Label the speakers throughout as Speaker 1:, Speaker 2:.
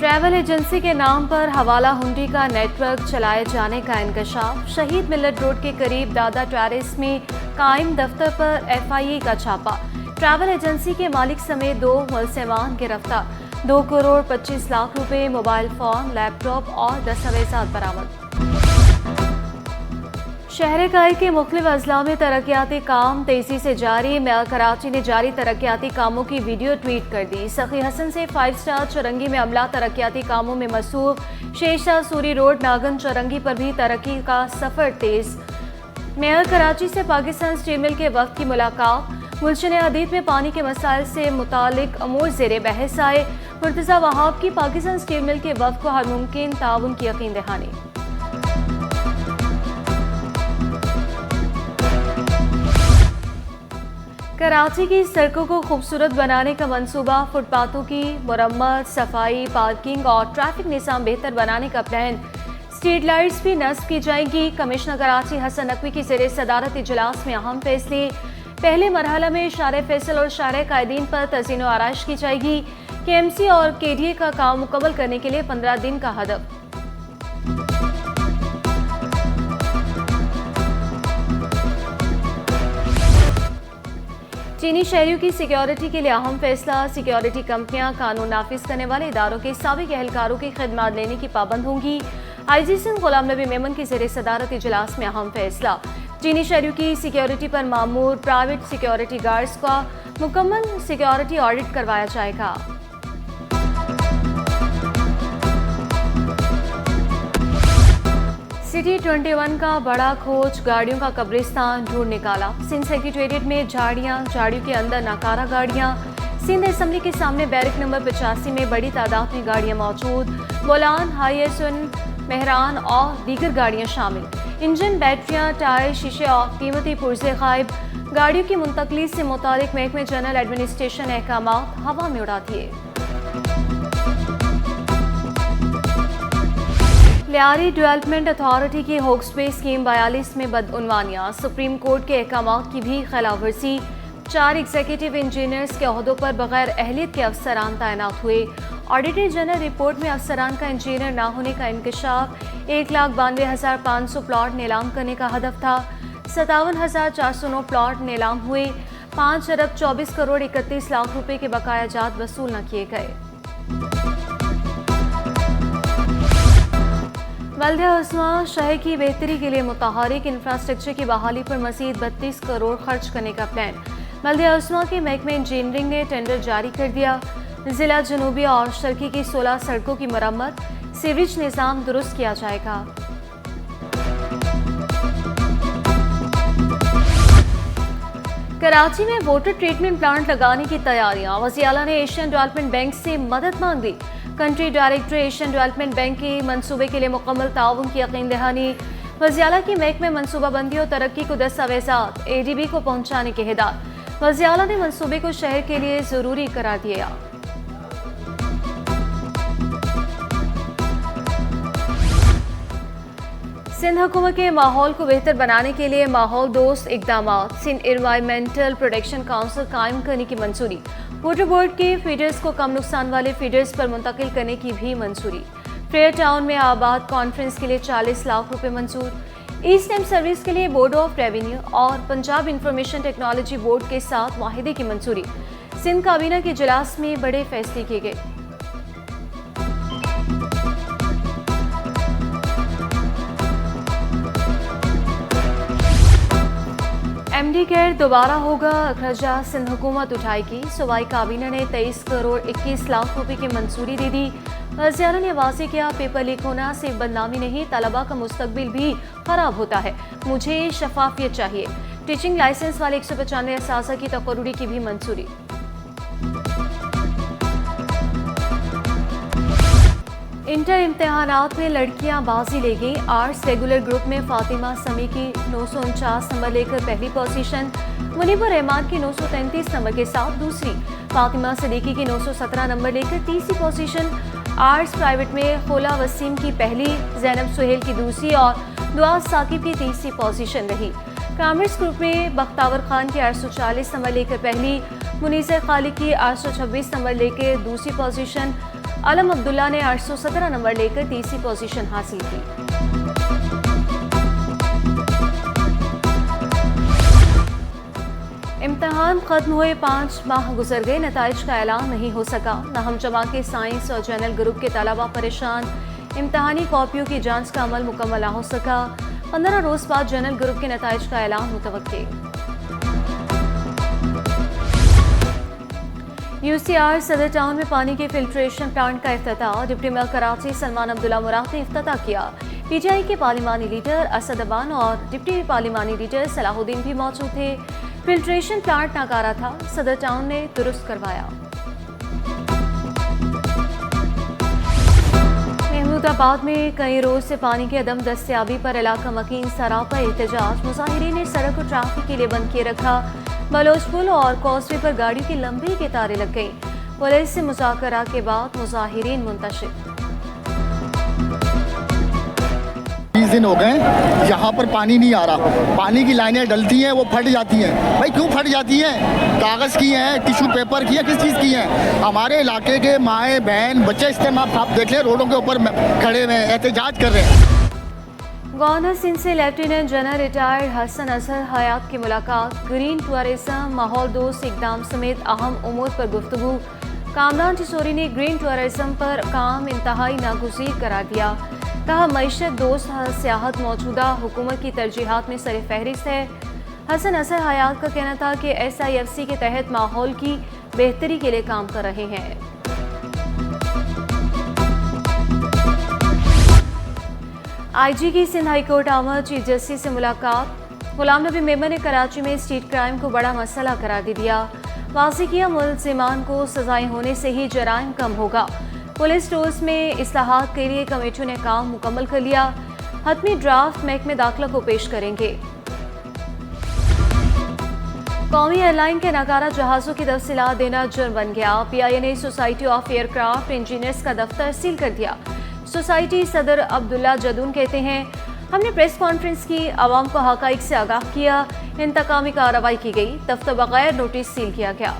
Speaker 1: Travel agency کے نام پر حوالہ ہنڈی کا نیٹ ورک چلائے جانے کا انکشاف۔ شہید ملت روڈ کے قریب دادا ٹیریس میں قائم دفتر پر FIA کا چھاپا۔ ٹریول ایجنسی کے مالک سمیت 2 ملزمان گرفتار۔ 2 کروڑ 25 لاکھ روپے، موبائل فون، لیپ ٹاپ اور دستاویزات برآمد۔ شہر کائل کے مختلف اضلاع میں ترقیاتی کام تیزی سے جاری۔ میئر کراچی نے جاری ترقیاتی کاموں کی ویڈیو ٹویٹ کر دی۔ سخی حسن سے 5 اسٹار چورنگی میں عملہ ترقیاتی کاموں میں مصروف۔ 6 اسٹار سوری روڈ ناگن چورنگی پر بھی ترقی کا سفر تیز۔ میئر کراچی سے پاکستان اسٹیل مل کے وفد کی ملاقات۔ گلشن حدید میں پانی کے مسائل سے متعلق امور زیر بحث آئے۔ مرتضی وہاب کی پاکستان اسٹیل مل کے وفد کو ہر ممکن تعاون کی یقین دہانی۔ کراچی کی سڑکوں کو خوبصورت بنانے کا منصوبہ، فٹ پاتھوں کی مرمت، صفائی، پارکنگ اور ٹریفک نظام بہتر بنانے کا پلان۔ اسٹریٹ لائٹس بھی نصب کی جائیں گی۔ کمشنر کراچی حسن نقوی کی زیر صدارت اجلاس میں اہم فیصلے۔ پہلے مرحلہ میں شارع فیصل اور شارع قائدین پر تزئین و آرائش کی جائے گی۔ KMC اور KDA کا کام مکمل کرنے کے لیے 15 دن کا ہدف۔ چینی شہریوں کی سیکیورٹی کے لیے اہم فیصلہ۔ سیکیورٹی کمپنیاں قانون نافذ کرنے والے اداروں کے سابق اہلکاروں کی خدمات لینے کی پابند ہوں گی۔ IG سندھ غلام نبی میمن کی زیر صدارت اجلاس میں اہم فیصلہ۔ چینی شہریوں کی سیکیورٹی پر مامور پرائیویٹ سیکیورٹی گارڈز کا مکمل سیکیورٹی آڈٹ کروایا جائے گا۔ سٹی 21 کا بڑا کھوج، گاڑیوں کا قبرستان ڈھونڈ نکالا۔ سندھ سیکریٹریٹ میں جھاڑیوں کے اندر ناکارہ گاڑیاں۔ سندھ اسمبلی کے سامنے بیرک نمبر 85 میں بڑی تعداد میں گاڑیاں موجود۔ بولان، ہائی SN، مہران اور دیگر گاڑیاں شامل۔ انجن، بیٹریاں، ٹائر، شیشے اور قیمتی پرزے غائب۔ گاڑیوں کی منتقلی سے متعلق محکمہ جنرل ایڈمنسٹریشن احکامات ہوا میں اڑا دیے۔ لیاری ڈیولپمنٹ اتھارٹی کی ہوکس بے اسکیم 42 میں بدعنوانیاں۔ سپریم کورٹ کے احکامات کی بھی خلاف ورزی۔ 4 ایگزیکٹو انجینئرز کے عہدوں پر بغیر اہلیت کے افسران تعینات ہوئے۔ آڈیٹر جنرل رپورٹ میں افسران کا انجینئر نہ ہونے کا انکشاف۔ 1,92,500 پلاٹ نیلام کرنے کا ہدف تھا۔ 57,409 پلاٹ نیلام ہوئے۔ 5 ارب 24 کروڑ 31 لاکھ روپے کے بقایا جات وصول نہ کیے گئے۔ بلدیہ عظمیٰ شہر کی بہتری کے لیے متحرک انفراسٹرکچر کی بحالی پر مزید 32 کروڑ خرچ کرنے کا پلان۔ بلدیہ عظمیٰ کے محکمہ انجینئرنگ نے ٹینڈر جاری کر دیا۔ ضلع جنوبی اور شرقی کی 16 سڑکوں کی مرمت، سیوریج نظام درست کیا جائے گا۔ کراچی میں واٹر ٹریٹمنٹ پلانٹ لگانے کی تیاریاں۔ وزیر اعلیٰ نے ایشین ڈیولپمنٹ بینک سے مدد مانگ لی۔ Country director Asian development bank کی منصوبے کے لیے مکمل تعاون کی یقین دہانی۔ وزیر اعلیٰ کی محکمہ منصوبہ بندی اور ترقی کو دستاویزات ADB کو پہنچانے کی ہدایت۔ وزیر اعلیٰ نے منصوبے کو شہر کے لیے ضروری قرار دیا۔ سندھ حکومت کے ماحول کو بہتر بنانے کے لیے ماحول دوست اقدامات۔ سندھ انوائرمنٹل پروٹیکشن کونسل قائم کرنے کی منظوری۔ واٹر بورڈ کے فیڈرز کو کم نقصان والے فیڈرز پر منتقل کرنے کی بھی منظوری۔ فیئر ٹاؤن میں آباد کانفرنس کے لیے 40 لاکھ روپے منظور۔ ایسٹ ایم سروس کے لیے بورڈ آف ریونیو اور پنجاب انفارمیشن ٹیکنالوجی بورڈ کے ساتھ معاہدے کی منظوری۔ سندھ کابینہ کے اجلاس میں بڑے فیصلے کیے گئے۔ MD کیئر دوبارہ ہوگا، اخراجات سندھ حکومت اٹھائے گی۔ صوبائی کابینہ نے 23 کروڑ 21 لاکھ روپے کی منظوری دے دی۔ وزیر اعلیٰ نے واضح کیا، پیپر لیک ہونا صرف بدنامی نہیں، طلباء کا مستقبل بھی خراب ہوتا ہے، مجھے شفافیت چاہیے۔ ٹیچنگ لائسنس والے 195 اساتذہ کی تقرری کی بھی منظوری۔ انٹر امتحانات میں لڑکیاں بازی لے گئیں۔ آرٹس ریگولر گروپ میں فاطمہ سمیع کی 949 نمبر لے کر پہلی پوزیشن، منیب الرحمان کی 933 نمبر کے ساتھ دوسری، فاطمہ صدیقی کی 917 نمبر لے کر تیسری پوزیشن۔ آرٹس پرائیویٹ میں خولا وسیم کی پہلی، زینب سہیل کی دوسری اور دعا ثاقب کی تیسری پوزیشن رہی۔ کامرس گروپ میں بختاور خان کی 840 نمبر لے کر پہلی، منیزہ خالق کی 826 نمبر لے کر دوسری پوزیشن، आलम अब्दुल्ला ने 817 नंबर लेकर तीसरी पोजीशन हासिल की। इम्तिहान खत्म हुए 5 माह गुजर गए, नताइज का ऐलान नहीं हो सका। नाहम जमा के साइंस और जनरल ग्रुप के तलबा परेशान, इम्तिहानी कॉपियों की जांच का अमल मुकम्मल ना हो सका। 15 रोज बाद जनरल ग्रुप के नताइज का ऐलान मुतवक्के। UCR सदर टाउन में पानी के फिल्ट्रेशन प्लांट का इफ्तिताह डिप्टी मेयर कराची सलमान अब्दुल्ला मुराद ने इफ्तिताह किया। PTI के पार्लिमानी लीडर असद अबान और डिप्टी पार्लिमानी लीडर सलाहुद्दीन भी मौजूद थे। फिल्ट्रेशन प्लांट नाकारा था, सदर टाउन ने दुरुस्त करवाया। महमूदाबाद में कई रोज से पानी की अदम दस्तयाबी पर इलाका मकीन सरापा एहतजाज। मुजाहिरीन ने सड़क को ट्रैफिक के लिए बंद किए रखा। बलोच पुल और कॉजवे पर गाड़ियों की लंबी कतारें लग गईं। पुलिस से मुज़ाकरा के बाद मुजाहिरीन मुंतशिर।
Speaker 2: 20 दिन हो गए यहाँ पर पानी नहीं आ रहा। पानी की लाइनें डलती हैं, वो फट जाती हैं। भाई क्यों फट जाती हैं? कागज़ की हैं, टिश्यू पेपर की है, किस चीज़ की हैं? हमारे इलाके के माएँ बहन बच्चे इस्तेमाल आप देख लें, रोडों के ऊपर खड़े हुए एहतजाज कर रहे हैं।
Speaker 1: गवर्नर सिंध से lieutenant general retired Hasan Azhar Hayat की मुलाकात। ग्रीन टूरिज्म, माहौल दोस्त इकदाम समेत अहम उमूर पर गुफ्तगू। कामरान चिशोरी ने ग्रीन टूरिज्म पर काम इंतहाई नागुज़ीर करार दिया। कहा मईशत दोस्त सियाहत मौजूदा हुकूमत की तरजीहात में सर फहरिस्त है। हसन अजहर हयात का कहना था कि SIFC के तहत माहौल की बेहतरी के लिए काम कर रहे हैं। IG की सिंध हाई कोर्ट आमद चीफ जस्टिस से मुलाकात। गुलाम नबी मेमन ने कराची में स्ट्रीट क्राइम को बड़ा मसला करार दे दिया। वाज़ेह किया मुलज़िमान को सजाएं होने से ही जराइम कम होगा। पुलिस टोल्स में इस्लाहात के लिए कमेटियों ने काम मुकम्मल कर लिया। हतमी ड्राफ्ट महकमे दाखिला को पेश करेंगे। कौमी एयरलाइन के नाकारा जहाज़ों की तफसीलात देना जुर्म बन गया। PIA ने सोसाइटी ऑफ एयरक्राफ्ट इंजीनियर्स का दफ्तर सील कर दिया। सोसाइटी सदर अब्दुल्ला जदून कहते हैं, हमने प्रेस कॉन्फ्रेंस की, आवाम को हक़ाइक़ से आगाह किया, इंतकामी कार्रवाई की गई, दफ्तर बगैर नोटिस सील किया गया।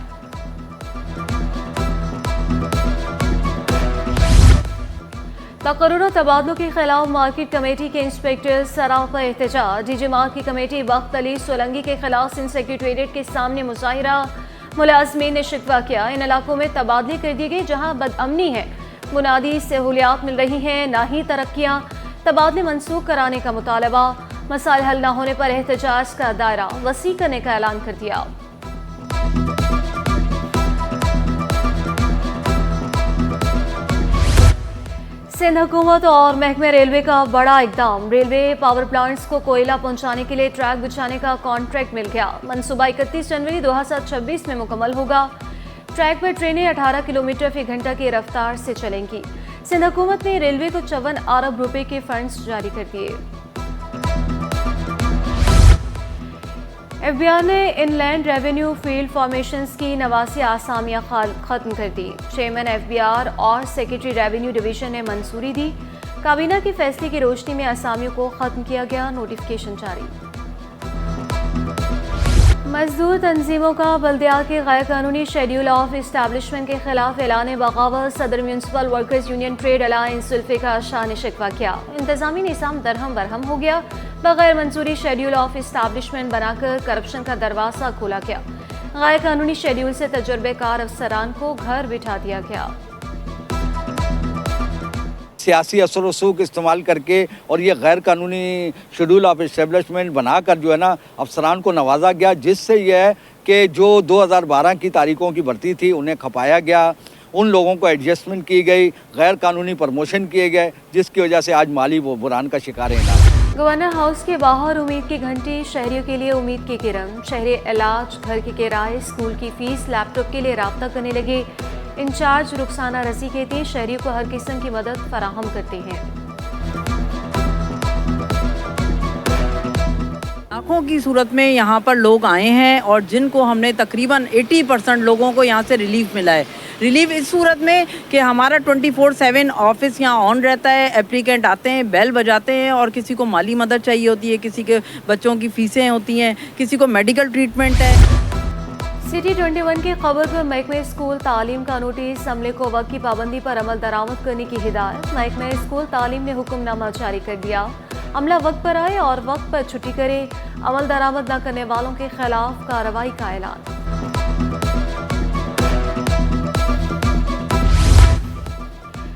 Speaker 1: तकर्रुर तबादलों के खिलाफ मार्केट कमेटी के इंस्पेक्टर सरापा एहतजाज। DG मार्क की कमेटी बख्त अली सोलंगी के खिलाफ सिंध सेक्रेटेरिएट के सामने मुजाहिरा। मुलाजमीन ने शिकवा किया, इन इलाकों में तबादले कर दिए गए जहाँ बदअमनी है, बुनियादी सहूलियात मिल रही हैं, ना ही तरक्कियाँ। तबादले मनसूख कराने का मुतालबा। मसाइल हल न होने पर एहतजाज का दायरा वसी करने का ऐलान कर दिया। सिंध हुकूमत और महकमे रेलवे का बड़ा इकदाम। रेलवे पावर प्लांट्स को कोयला पहुंचाने के लिए ट्रैक बिछाने का कॉन्ट्रैक्ट मिल गया। मनसूबा 31 जनवरी 2026 में मुकम्मल होगा। ट्रैक पर ट्रेनें 18 किलोमीटर फी घंटा की रफ्तार से चलेंगी। सिंध हुकूमत ने रेलवे को 54 अरब रुपए के फंड्स जारी कर दिए। FBI ने इनलैंड रेवेन्यू फील्ड फॉर्मेशंस की 89 आसामियां खत्म कर दी। चेयरमैन FBR और सेक्रेटरी रेवेन्यू डिवीजन ने मंजूरी दी। काबीना के फैसले की रोशनी में आसामियों को खत्म किया गया, नोटिफिकेशन जारी। मजदूर तंजीमों का बल्दिया के गैर कानूनी शेड्यूल ऑफ इस्टेब्लिशमेंट के खिलाफ ऐलान बगावत। सदर municipal workers union trade alliance Zulfiqar Shah ने शिकवा किया। इंतजामी निज़ाम दरहम बरहम हो गया। बगैर मंजूरी शेड्यूल ऑफ इस्टेब्लिशमेंट बनाकर करप्शन का दरवाज़ा खोला गया। गैर कानूनी शेड्यूल से तजुर्बेकार अफसरान को घर बिठा दिया गया।
Speaker 3: सियासी असर रसूख इस्तेमाल करके और ये गैर कानूनी शेड्यूल ऑफ इस्टेब्लिशमेंट बनाकर जो है ना अफसरान को नवाजा गया, जिससे यह है कि जो 2012 की तारीखों की भर्ती थी उन्हें खपाया गया, उन लोगों को एडजस्टमेंट की गई, गैर कानूनी प्रमोशन किए गए, जिसकी वजह से आज माली वो बुरान का शिकार है।
Speaker 1: गवर्नर हाउस के बाहर उम्मीद की घंटी, शहरियों के लिए उम्मीद की किरण। शहरी इलाज, घर के किराए, स्कूल की फीस, लैपटॉप के लिए राब्ता करने लगे। इंचार्ज रुखसाना रसी कहती हैं, शहरियों को हर किस्म की मदद फराहम करते हैं।
Speaker 4: लाखों की सूरत में यहाँ पर लोग आए हैं और जिनको हमने तकरीबन 80% लोगों को यहाँ से रिलीफ मिला है। रिलीफ इस सूरत में कि हमारा 24/7 ऑफिस यहाँ ऑन रहता है। एप्लीकेंट आते हैं, बेल बजाते हैं और किसी को माली मदद चाहिए होती है, किसी के बच्चों की फीसें होती हैं, किसी को मेडिकल ट्रीटमेंट है।
Speaker 1: सिटी 21 की खबर पर महकमे स्कूल तालीम का नोटिस, अमले को वक्त की पाबंदी पर अमल दरामद करने की हिदायत। महकमे स्कूल तालीम ने हुक्मनामा जारी कर दिया, अमला वक्त पर आए और वक्त पर छुट्टी करे, अमल दरामद न करने वालों के खिलाफ कार्रवाई का ऐलान।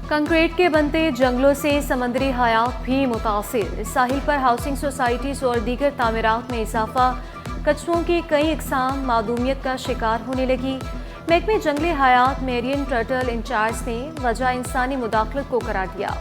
Speaker 1: कंक्रीट के बनते जंगलों से समंदरी हयात भी मुतासिर, साहिल पर हाउसिंग सोसाइटीज और दीगर तामीरात में इजाफा, कछुओं की कई इकसाम मादूमियत का शिकार होने लगी। महकमे जंगली हयात मेरियन टर्टल इंचार्ज ने वजह इंसानी मुदाखलत को करार दिया।